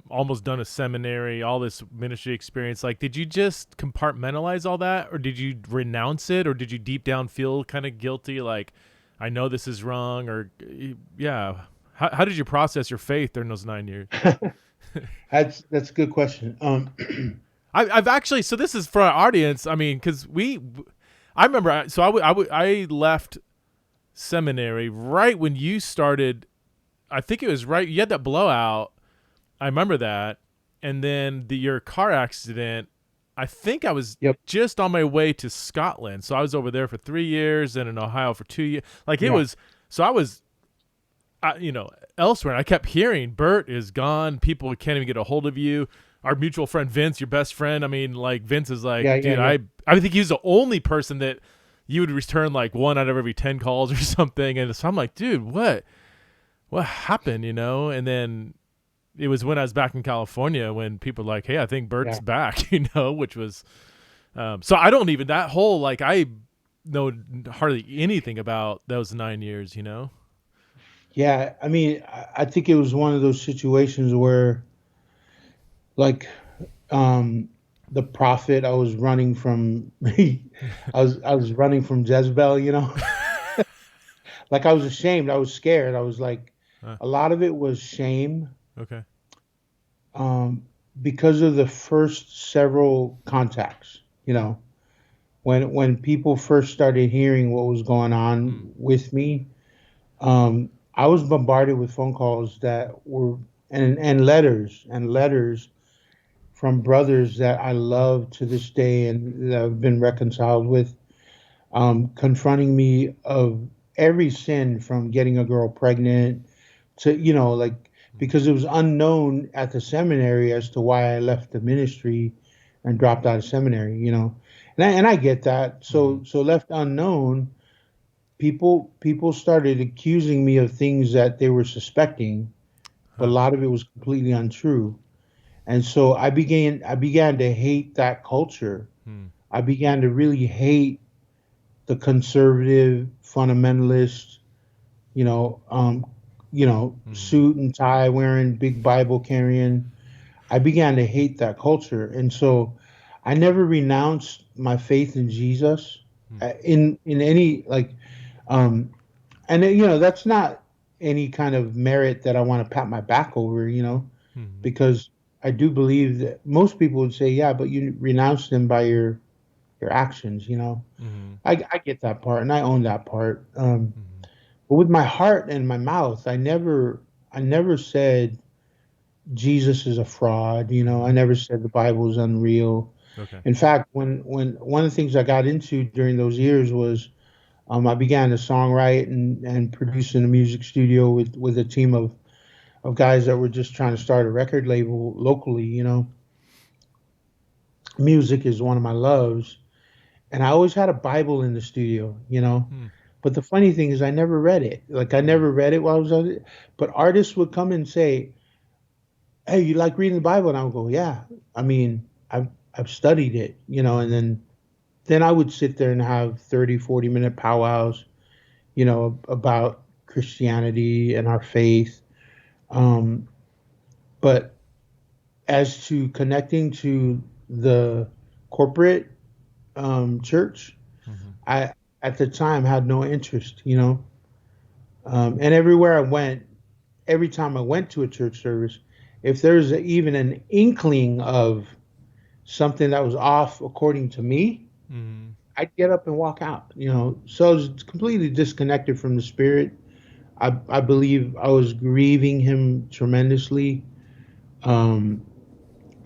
almost done a seminary, all this ministry experience. Like, did you just compartmentalize all that, or did you renounce it, or did you deep down feel kind of guilty? Like, I know this is wrong, or yeah. How did you process your faith during those 9 years? that's a good question. I've actually, so this is for our audience. I mean, because I remember, so I left seminary right when you started. I think it was right. You had that blowout. I remember that. And then your car accident. I think I was Yep. just on my way to Scotland. So I was over there for 3 years and in Ohio for 2 years. Like it Yeah. was, so I was, elsewhere. And I kept hearing Bert is gone. People can't even get a hold of you. Our mutual friend Vince, your best friend. I mean, like Vince is like, Yeah. Yeah. dude, Yeah. I think he's the only person that you would return like one out of every 10 calls or something. And so I'm like, dude, what happened, And then it was when I was back in California when people were like, hey, I think Bert's Yeah. back, which was, so I don't even, that whole, like, I know hardly anything about those 9 years. Yeah. I mean, I think it was one of those situations where, like, um, the prophet, I was running from, I was running from Jezebel. Like I was ashamed. I was scared. I was like, uh, a lot of it was shame, okay. um, because of the first several contacts. When people first started hearing what was going Hmm. on with me, I was bombarded with phone calls that were and letters from brothers that I love to this day and that I've been reconciled with, confronting me of every sin from getting a girl pregnant to, like, because it was unknown at the seminary as to why I left the ministry and dropped out of seminary. And I get that. Mm-hmm. So left unknown, people started accusing me of things that they were suspecting, but a Huh. lot of it was completely untrue. And so I began to hate that culture. Hmm. I began to really hate the conservative fundamentalist, you know, um, Hmm. suit and tie wearing, big Bible carrying. I began to hate that culture, and so I never renounced my faith in Jesus, Hmm. in any like, um, and that's not any kind of merit that I want to pat my back over, Hmm. because I do believe that most people would say, yeah, but you renounced them by your actions. Hmm. I get that part, and I own that part. Hmm. But with my heart and my mouth, I never said Jesus is a fraud. I Hmm. never said the Bible is unreal. Okay. In fact, when one of the things I got into during those years was, I began to songwrite and produce in a music studio with a team of guys that were just trying to start a record label locally. Music is one of my loves, and I always had a Bible in the studio. Hmm. But the funny thing is, I never read it. Like I Hmm. never read it while I was on it. But artists would come and say, "Hey, you like reading the Bible?" And I would go, "Yeah. I mean, I've studied it." And Hmm. then I would sit there and have 30, 40 minute powwows, about Christianity and our faith. Um, but as to connecting to the corporate church, Hmm. I at the time had no interest. And everywhere I went, every time I went to a church service, if there's even an inkling of something that was off according to me, Mm-hmm. I'd get up and walk out, you know. So I was completely disconnected from the spirit. I believe I was grieving him tremendously. Um,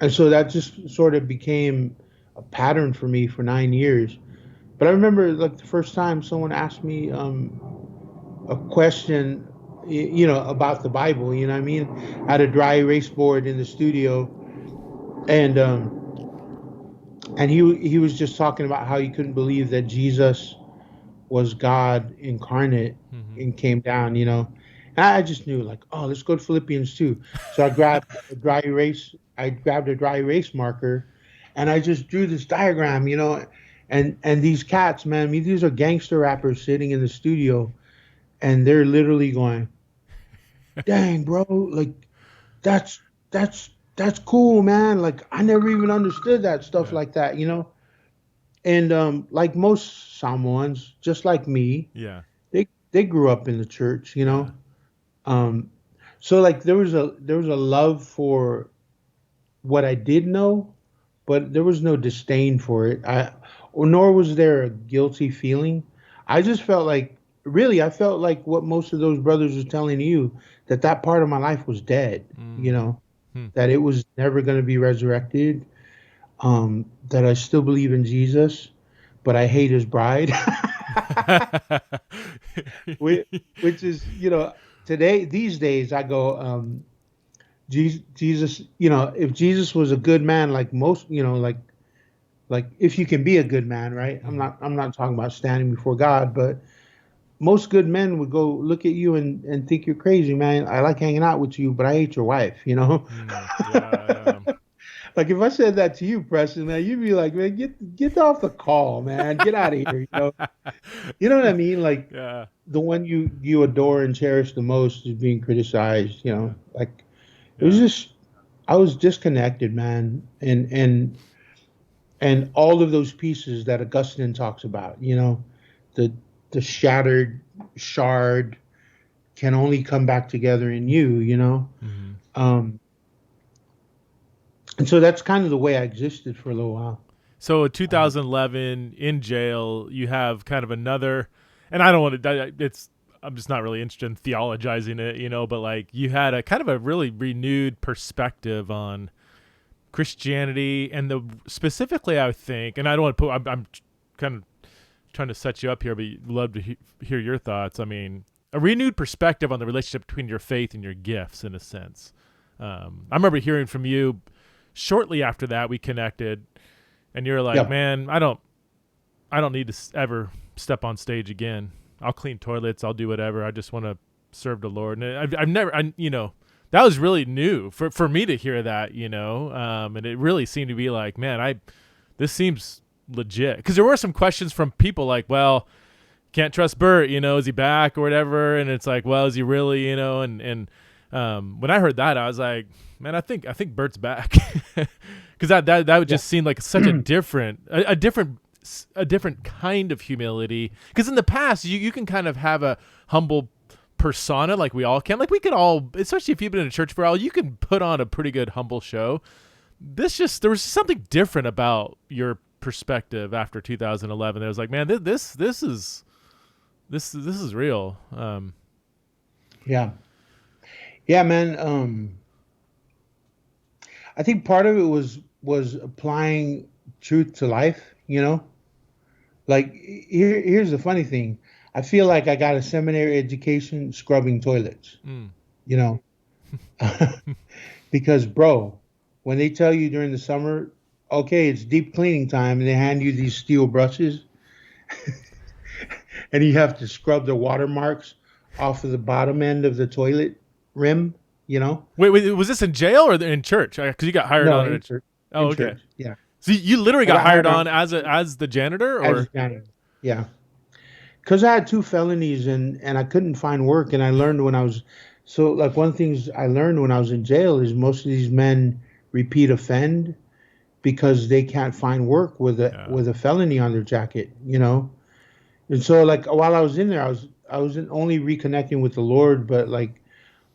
and so that just sort of became a pattern for me for 9 years. But I remember like the first time someone asked me a question, about the Bible. You know what I mean? I had a dry erase board in the studio, and he was just talking about how he couldn't believe that Jesus was God incarnate Mm-hmm. and came down. And I just knew like, oh, let's go to Philippians 2. So I grabbed a dry erase marker, and I just drew this diagram. And these cats, man, I mean, these are gangster rappers sitting in the studio, and they're literally going, dang, bro, like that's cool, man. Like I never even understood that stuff Yeah. like that. And like most Samoans, just like me, Yeah. they grew up in the church. Yeah. Um, so like there was a love for what I did know, but there was no disdain for it. Or nor was there a guilty feeling. I just felt like, really, I felt like what most of those brothers was telling you, that part of my life was dead. Mm. Hmm. That it was never going to be resurrected. That I still believe in Jesus, but I hate his bride. Which is, today, these days, I go, Jesus, if Jesus was a good man, like most, like if you can be a good man, right? Mm. I'm not talking about standing before God, but most good men would go look at you and think you're crazy, man. I like hanging out with you, but I hate your wife. Mm. Yeah. Like if I said that to you, Preston, man, you'd be like, man, get off the call, man. Get out of here. You know what I mean? Like Yeah. the one you adore and cherish the most is being criticized. Yeah. Like it was Yeah. just I was disconnected, man, and all of those pieces that Augustine talks about. The shattered shard can only come back together in you. Mm-hmm. Um, and so that's kind of the way I existed for a little while. So in Um, 2011 in jail, you have kind of another, and I don't want to. It's I'm just not really interested in theologizing it, but like you had a kind of a really renewed perspective on Christianity and the specifically, I think, and I don't want to put. I'm kind of trying to set you up here, but I'd love to hear your thoughts. I mean, a renewed perspective on the relationship between your faith and your gifts, in a sense. I remember hearing from you shortly after that we connected, and you're like, yeah, "Man, I don't need to ever step on stage again. I'll clean toilets. I'll do whatever. I just want to serve the Lord." And I've never, that was really new for me to hear that, and it really seemed to be like, man, this seems legit. Because there were some questions from people like, well, can't trust Bert, is he back or whatever? And it's like, well, is he really, and when I heard that, I was like, man, I think Bert's back. Because that would yeah, just seem like such a different kind of humility. Because in the past, you can kind of have a humble persona, like we all can. Like we could all, especially if you've been in a church for a while, you can put on a pretty good humble show. There was something different about your perspective after 2011. It was like, man, this is real. yeah, yeah, man. I think part of it was applying truth to life. Like here's the funny thing. I feel like I got a seminary education scrubbing toilets. Mm. You know, because bro, when they tell you during the summer, okay, it's deep cleaning time, and they hand you these steel brushes, and you have to scrub the watermarks off of the bottom end of the toilet rim. You know, Wait, was this in jail or in church? Because you got hired no, on in it. church, Oh, in okay. church, yeah. So you literally I got got hired hired on on as the janitor, as a or janitor, yeah, because I had two felonies and I couldn't find work, and I learned when I was so like one of the things I learned when I was in jail is most of these men repeat offend because they can't find work with a yeah, with a felony on their jacket. And so like while I was in there, I wasn't only reconnecting with the Lord, but like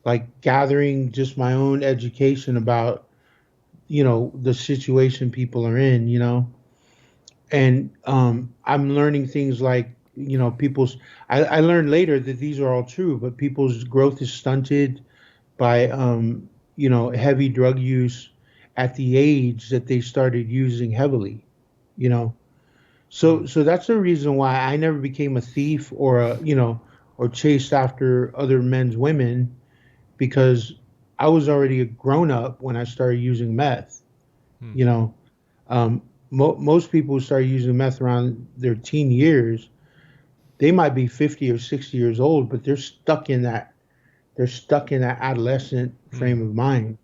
like gathering just my own education about, the situation people are in, and I'm learning things like, people's. I learned later that these are all true, but people's growth is stunted by, heavy drug use at the age that they started using heavily, you know. Hmm. So that's the reason why I never became a thief or or chased after other men's women, because I was already a grown up when I started using meth. Hmm. You know, um, most people who start using meth around their teen years, they might be 50 or 60 years old, but they're stuck in that adolescent Hmm. frame of mind.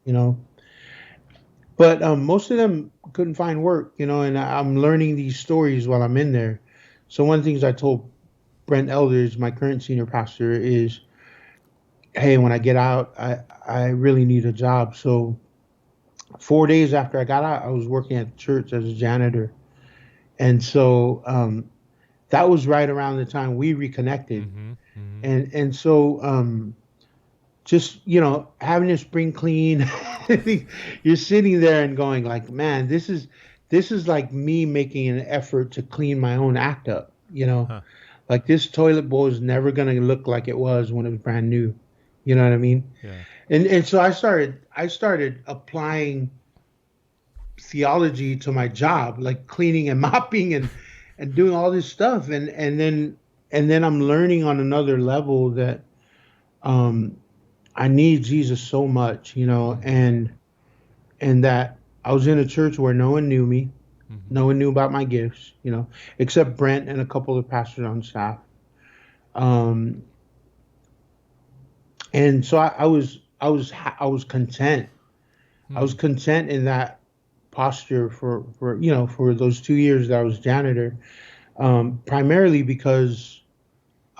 But most of them couldn't find work. And I'm learning these stories while I'm in there. So one of the things I told Brent Elders, my current senior pastor, is, hey, when I get out, I really need a job. So 4 days after I got out, I was working at the church as a janitor. And so that was right around the time we reconnected. Hmm. Hmm. And so just, having a spring clean, you're sitting there and going like, man, this is like me making an effort to clean my own act up. Huh. Like this toilet bowl is never going to look like it was when it was brand new. You know what I mean? Yeah. And so I started applying theology to my job, like cleaning and mopping and doing all this stuff, and then I'm learning on another level that um I need Jesus so much, Hmm. and that I was in a church where no one knew me, Hmm. no one knew about my gifts, except Brent and a couple of pastors on staff. Um, and so I was content. I Hmm. was content in that posture for those 2 years that I was janitor, primarily because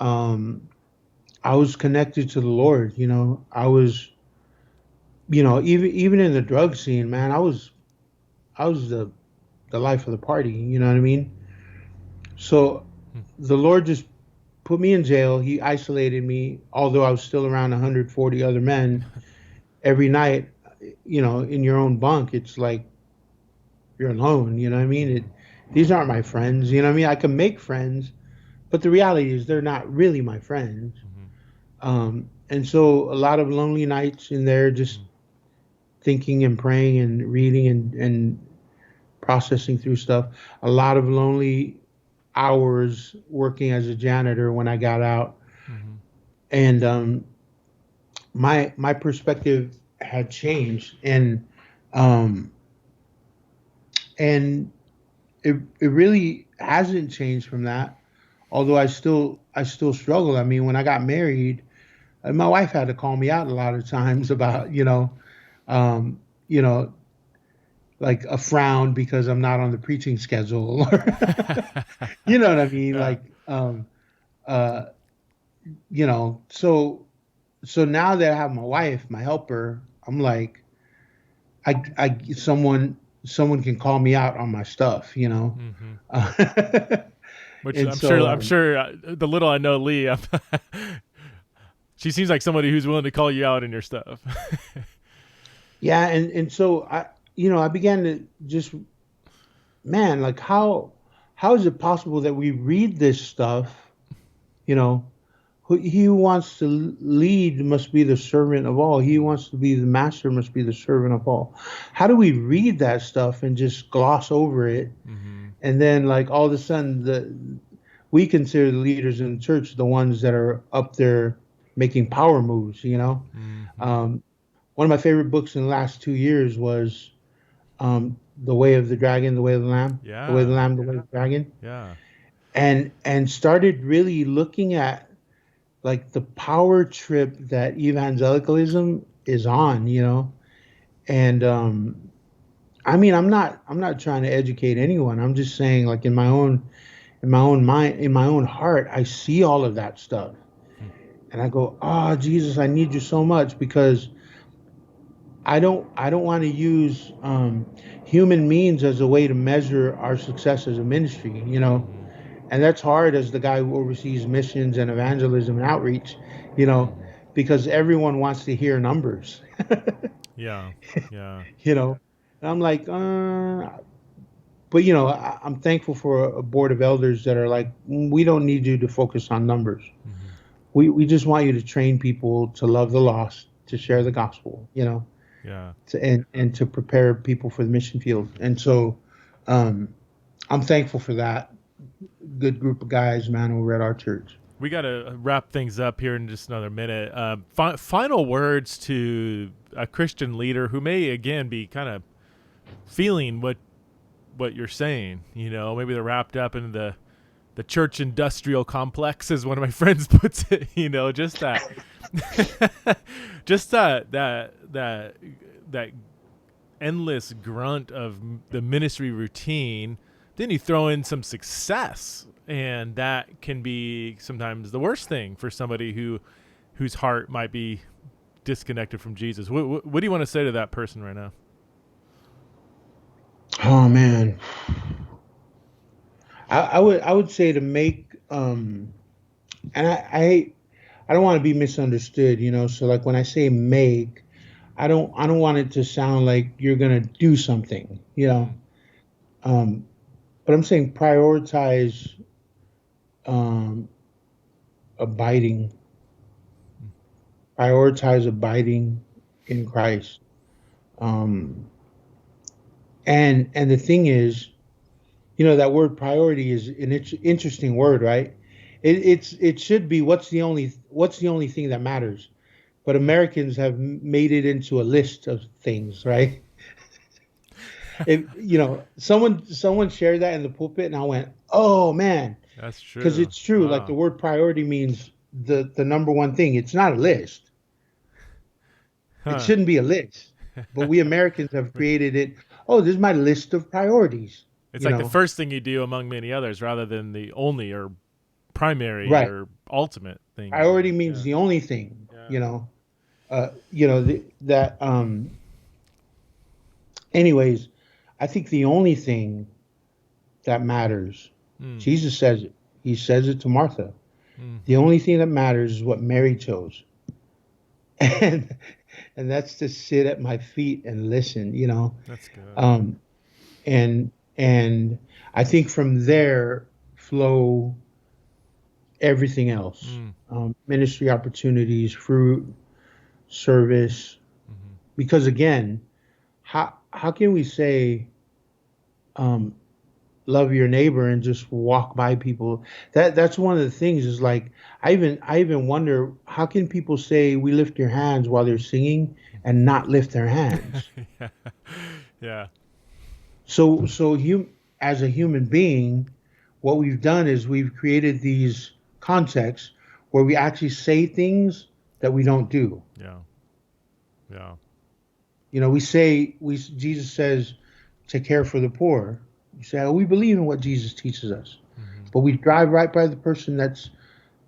um, I was connected to the Lord. I was, even in the drug scene, man, I was the life of the party. You know what I mean? So Hmm. the Lord just put me in jail. He isolated me, although I was still around 140 other men every night. In your own bunk, it's like you're alone. You know what I mean? Hmm. These aren't my friends. You know what I mean? I can make friends, but the reality is they're not really my friends. Hmm. And so a lot of lonely nights in there, just Hmm. thinking and praying and reading and processing through stuff. A lot of lonely hours working as a janitor when I got out, Hmm. and my perspective had changed, um, and it really hasn't changed from that. Although I still struggle. I mean, when I got married, my wife had to call me out a lot of times about um, you know like a frown because I'm not on the preaching schedule, or you know what I mean, Yeah. like uh, so now that I have my wife, my helper, I'm like, someone can call me out on my stuff. Hmm. Uh, Which and I'm sure. so I'm sure. The little I know, Lee, she seems like somebody who's willing to call you out in your stuff. yeah, and so I began to just, man, like how is it possible that we read this stuff, you know, he who wants to lead must be the servant of all. He who wants to be the master must be the servant of all. How do we read that stuff and just gloss over it? Hmm. And then, like, all of a sudden, we consider the leaders in the church the ones that are up there making power moves. Hmm. Um, one of my favorite books in the last 2 years was The Way of the Dragon, The Way of the Lamb, The Way of the Yeah. Lamb, The Way of the Dragon, Yeah. and started really looking at like the power trip that evangelicalism is on. And I mean, I'm not trying to educate anyone. I'm just saying, like, in my own mind, in my own heart, I see all of that stuff, Hmm. and I go, oh Jesus, I need you so much, because I don't want to use human means as a way to measure our success as a ministry. Hmm. And that's hard as the guy who oversees missions and evangelism and outreach, you know. Hmm. because everyone wants to hear numbers. Yeah. Yeah. you know, and I'm like, but I'm thankful for a board of elders that are like, we don't need you to focus on numbers. Hmm. We just want you to train people to love the lost, to share the gospel, Yeah. and to prepare people for the mission field. And so, um, I'm thankful for that good group of guys, man, over at our church. We got to wrap things up here in just another minute. Final words to a Christian leader who may again be kind of feeling what you're saying. Maybe they're wrapped up in the church industrial complex, as one of my friends puts it. Just that, just that endless grunt of the ministry routine. Then you throw in some success, and that can be sometimes the worst thing for somebody whose heart might be disconnected from Jesus. What do you want to say to that person right now? Oh man, I would say to make and I don't want to be misunderstood, So like when I say make, I don't want it to sound like you're gonna do something, Mm. Um, but I'm saying um, abiding, prioritize abiding in Christ. Um, and the thing is, that word priority is an interesting word, right? It should be what's the only thing that matters. But Americans have made it into a list of things, right? If someone shared that in the pulpit, and I went, "Oh man," That's because true. it's true. Like the Wow. word priority means the number one thing. It's not a list. It Huh. shouldn't be a list. But we Americans have created it. Oh, this is my list of priorities. It's You like the know, first thing you do among many others, rather than the only or primary right? or ultimate thing you Priority do. means Yeah. the only thing. Yeah. That. Anyways, I think the only thing that matters. Mm. Jesus says it. He says it to Martha. The Mm-hmm. only thing that matters is what Mary chose. And and that's to sit at my feet and listen. That's good. Um and I think from there flow everything else. Mm. Ministry opportunities, fruit, service. Mm-hmm. Because again, how can we say um love your neighbor and just walk by people? That's one of the things is like I even wonder how can people say we lift your hands while they're singing and not lift their hands. Yeah. Yeah. So as a human being, what we've done is we've created these contexts where we actually say things that we don't do. Yeah. Yeah. We Jesus says to care for the poor. You say, oh, we believe in what Jesus teaches us, Mm-hmm. but we drive right by the person that's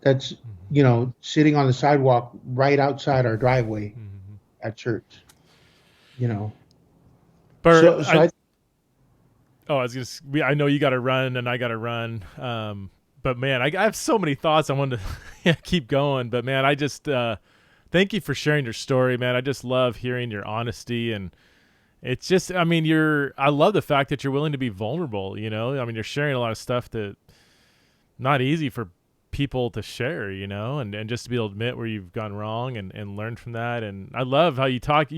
Mm-hmm. sitting on the sidewalk right outside our driveway Mm-hmm. at church. You know, Bert, so I I was I know you got to run and I got to run. But man, I have so many thoughts. I wanted to yeah, keep going, but man, I just thank you for sharing your story, man. I just love hearing your honesty, and it's just, I mean, I love the fact that you're willing to be vulnerable. I mean, you're sharing a lot of stuff that not easy for people to share, and just to be able to admit where you've gone wrong and learn from that. And I love how you talk.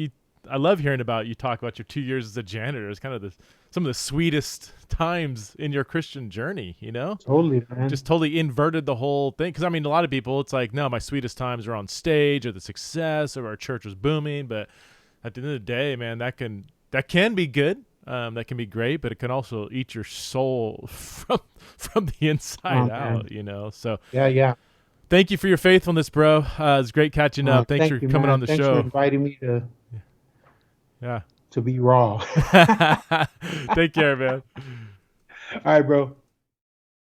I love hearing about you talk about your 2 years as a janitor. It's kind of some of the sweetest times in your Christian journey, totally, man. just totally inverted the whole thing. Because I mean, a lot of people, it's like, no, my sweetest times are on stage or the success or our church was booming. But at the end of the day, man, that can be good. That can be great, but it can also eat your soul from the inside Oh man, out. So yeah, yeah. thank you for your faithfulness, bro. It's great catching up. Thanks Thank for you, coming on man. the Thanks for show. inviting me to Yeah. to be raw. Take care, man. All right, bro.